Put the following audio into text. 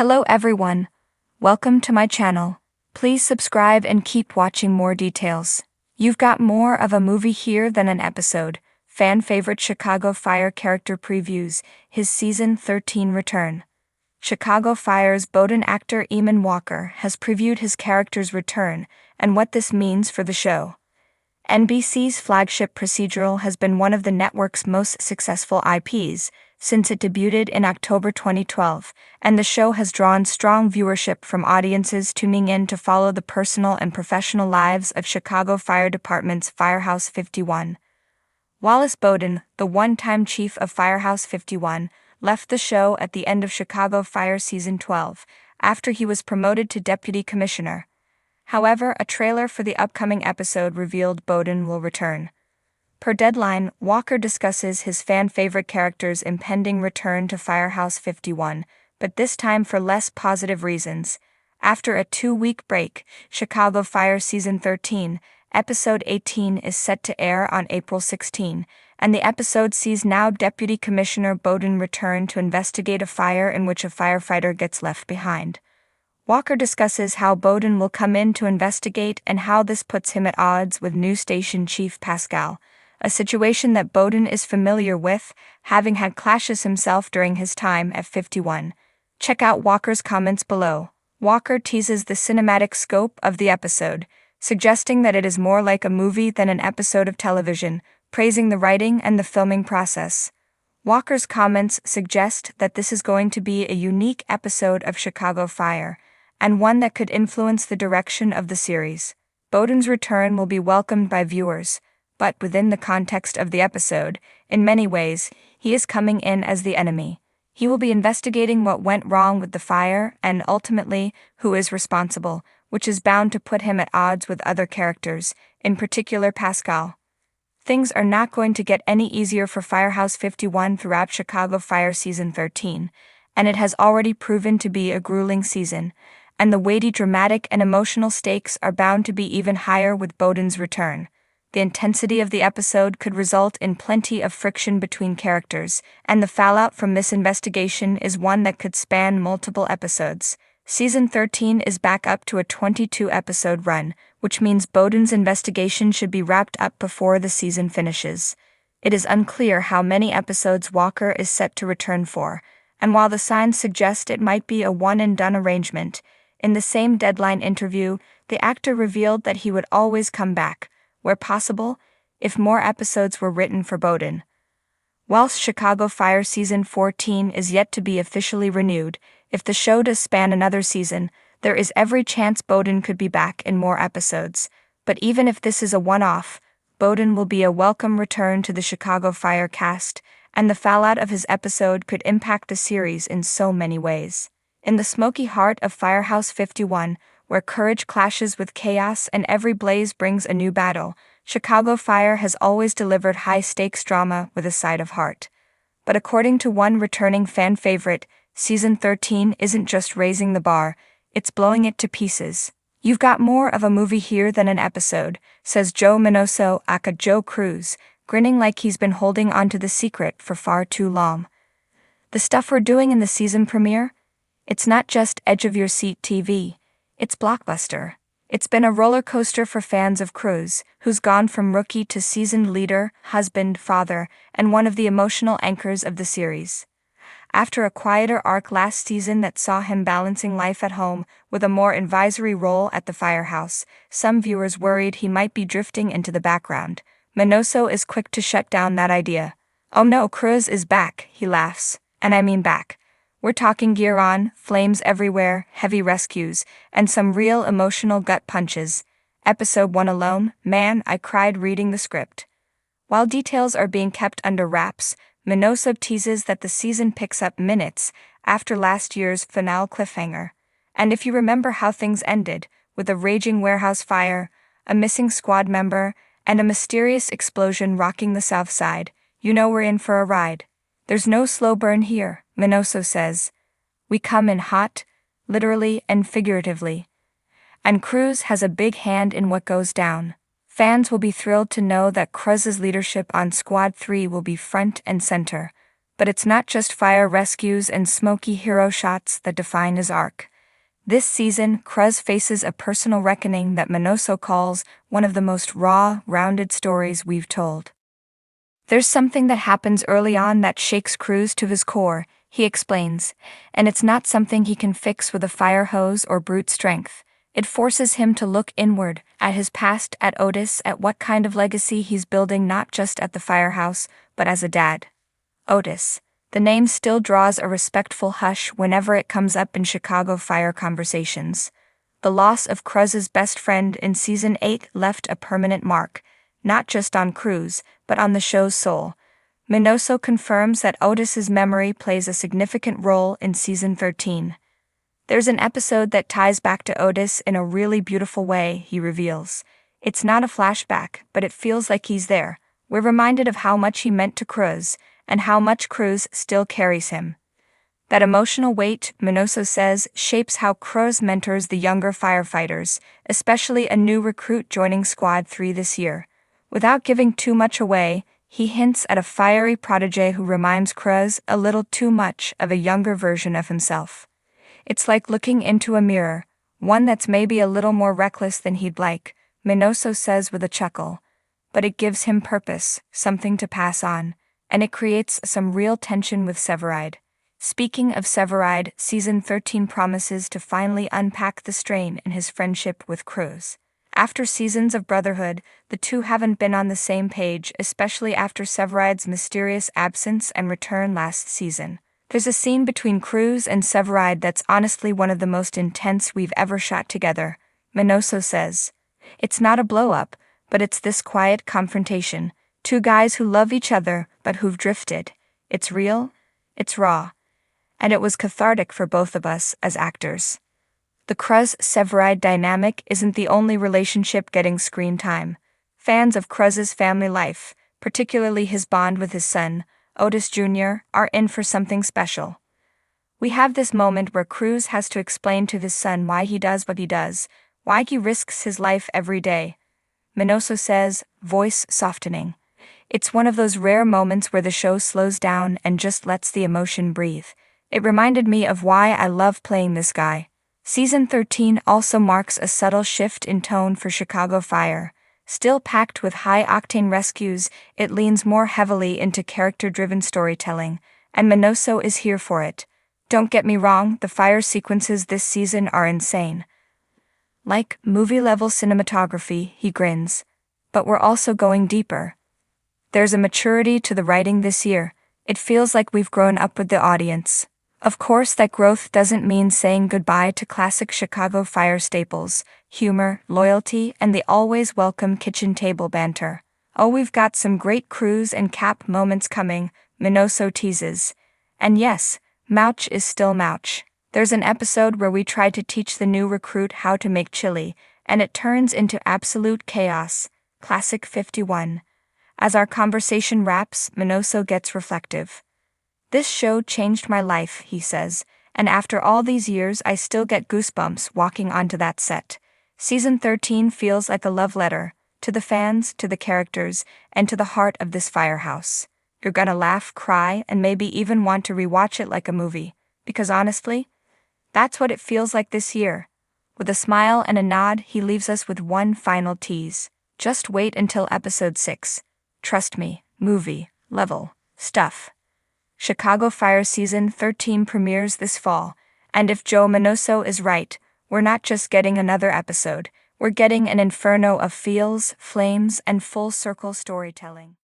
Hello everyone. Welcome to my channel. Please subscribe and keep watching more details. You've got more of a movie here than an episode. Fan favorite Chicago Fire character previews his season 13 return. Chicago Fire's Bowden actor Eamon Walker has previewed his character's return and what this means for the show. NBC's flagship procedural has been one of the network's most successful IPs since it debuted in October 2012, and the show has drawn strong viewership from audiences tuning in to follow the personal and professional lives of Chicago Fire Department's Firehouse 51. Wallace Bowden, the one-time chief of Firehouse 51, left the show at the end of Chicago Fire Season 12, after he was promoted to deputy commissioner. However, a trailer for the upcoming episode revealed Bowden will return. Per Deadline, Walker discusses his fan-favorite character's impending return to Firehouse 51, but this time for less positive reasons. After a 2-week break, Chicago Fire Season 13, Episode 18 is set to air on April 16, and the episode sees now Deputy Commissioner Bowden return to investigate a fire in which a firefighter gets left behind. Walker discusses how Bowden will come in to investigate and how this puts him at odds with new station chief Pascal, a situation that Bowden is familiar with, having had clashes himself during his time at 51. Check out Walker's comments below. Walker teases the cinematic scope of the episode, suggesting that it is more like a movie than an episode of television, praising the writing and the filming process. Walker's comments suggest that this is going to be a unique episode of Chicago Fire, and one that could influence the direction of the series. Bowden's return will be welcomed by viewers, but within the context of the episode, in many ways, he is coming in as the enemy. He will be investigating what went wrong with the fire and, ultimately, who is responsible, which is bound to put him at odds with other characters, in particular Pascal. Things are not going to get any easier for Firehouse 51 throughout Chicago Fire Season 13, and it has already proven to be a grueling season, and the weighty dramatic and emotional stakes are bound to be even higher with Bowden's return. The intensity of the episode could result in plenty of friction between characters, and the fallout from this investigation is one that could span multiple episodes. Season 13 is back up to a 22-episode run, which means Bowden's investigation should be wrapped up before the season finishes. It is unclear how many episodes Walker is set to return for, and while the signs suggest it might be a one-and-done arrangement, in the same Deadline interview, the actor revealed that he would always come back, where possible, if more episodes were written for Bowden. Whilst Chicago Fire Season 14 is yet to be officially renewed, if the show does span another season, there is every chance Bowden could be back in more episodes. But even if this is a one-off, Bowden will be a welcome return to the Chicago Fire cast, and the fallout of his episode could impact the series in so many ways. In the smoky heart of Firehouse 51, where courage clashes with chaos and every blaze brings a new battle, Chicago Fire has always delivered high-stakes drama with a side of heart. But according to one returning fan favorite, Season 13 isn't just raising the bar, it's blowing it to pieces. You've got more of a movie here than an episode, says Joe Minoso aka Joe Cruz, grinning like he's been holding onto the secret for far too long. The stuff we're doing in the season premiere? It's not just edge-of-your-seat TV. It's blockbuster. It's been a roller coaster for fans of Cruz, who's gone from rookie to seasoned leader, husband, father, and one of the emotional anchors of the series. After a quieter arc last season that saw him balancing life at home with a more advisory role at the firehouse, some viewers worried he might be drifting into the background. Minoso is quick to shut down that idea. "Oh no, Cruz is back," he laughs. "And I mean back. We're talking gear on, flames everywhere, heavy rescues, and some real emotional gut punches. Episode 1 alone, man, I cried reading the script." While details are being kept under wraps, Minoso teases that the season picks up minutes after last year's finale cliffhanger. And if you remember how things ended, with a raging warehouse fire, a missing squad member, and a mysterious explosion rocking the south side, you know we're in for a ride. "There's no slow burn here," Minoso says. "We come in hot, literally and figuratively. And Cruz has a big hand in what goes down. Fans will be thrilled to know that Cruz's leadership on Squad 3 will be front and center. But it's not just fire rescues and smoky hero shots that define his arc. This season, Cruz faces a personal reckoning that Minoso calls one of the most raw, rounded stories we've told. There's something that happens early on that shakes Cruz to his core, he explains, and it's not something he can fix with a fire hose or brute strength. It forces him to look inward, at his past, at Otis, at what kind of legacy he's building not just at the firehouse, but as a dad. Otis. The name still draws a respectful hush whenever it comes up in Chicago Fire conversations. The loss of Cruz's best friend in Season 8 left a permanent mark, not just on Cruz, but on the show's soul. Minoso confirms that Otis's memory plays a significant role in Season 13. There's an episode that ties back to Otis in a really beautiful way, he reveals. It's not a flashback, but it feels like he's there. We're reminded of how much he meant to Cruz, and how much Cruz still carries him. That emotional weight, Minoso says, shapes how Cruz mentors the younger firefighters, especially a new recruit joining Squad 3 this year. Without giving too much away, he hints at a fiery protege who reminds Cruz a little too much of a younger version of himself. It's like looking into a mirror, one that's maybe a little more reckless than he'd like, Minoso says with a chuckle. But it gives him purpose, something to pass on, and it creates some real tension with Severide. Speaking of Severide, Season 13 promises to finally unpack the strain in his friendship with Cruz. After seasons of brotherhood, the two haven't been on the same page, especially after Severide's mysterious absence and return last season. There's a scene between Cruz and Severide that's honestly one of the most intense we've ever shot together, Minoso says. It's not a blow-up, but it's this quiet confrontation. Two guys who love each other, but who've drifted. It's real, it's raw. And it was cathartic for both of us as actors. The Cruz-Severide dynamic isn't the only relationship getting screen time. Fans of Cruz's family life, particularly his bond with his son, Otis Jr., are in for something special. We have this moment where Cruz has to explain to his son why he does what he does, why he risks his life every day. Minoso says, voice softening. It's one of those rare moments where the show slows down and just lets the emotion breathe. It reminded me of why I love playing this guy. Season 13 also marks a subtle shift in tone for Chicago Fire. Still packed with high-octane rescues, it leans more heavily into character-driven storytelling, and Minoso is here for it. Don't get me wrong, the fire sequences this season are insane. Like movie-level cinematography, he grins. But we're also going deeper. There's a maturity to the writing this year. It feels like we've grown up with the audience. Of course, that growth doesn't mean saying goodbye to classic Chicago Fire staples, humor, loyalty, and the always welcome kitchen table banter. Oh, we've got some great Cruz and Cap moments coming, Minoso teases. And yes, Mouch is still Mouch. There's an episode where we try to teach the new recruit how to make chili, and it turns into absolute chaos. Classic 51. As our conversation wraps, Minoso gets reflective. This show changed my life, he says, and after all these years I still get goosebumps walking onto that set. Season 13 feels like a love letter, to the fans, to the characters, and to the heart of this firehouse. You're gonna laugh, cry, and maybe even want to rewatch it like a movie, because honestly, that's what it feels like this year. With a smile and a nod, he leaves us with one final tease. Just wait until episode 6. Trust me, movie, level, stuff. Chicago Fire Season 13 premieres this fall, and if Joe Minoso is right, we're not just getting another episode, we're getting an inferno of feels, flames, and full-circle storytelling.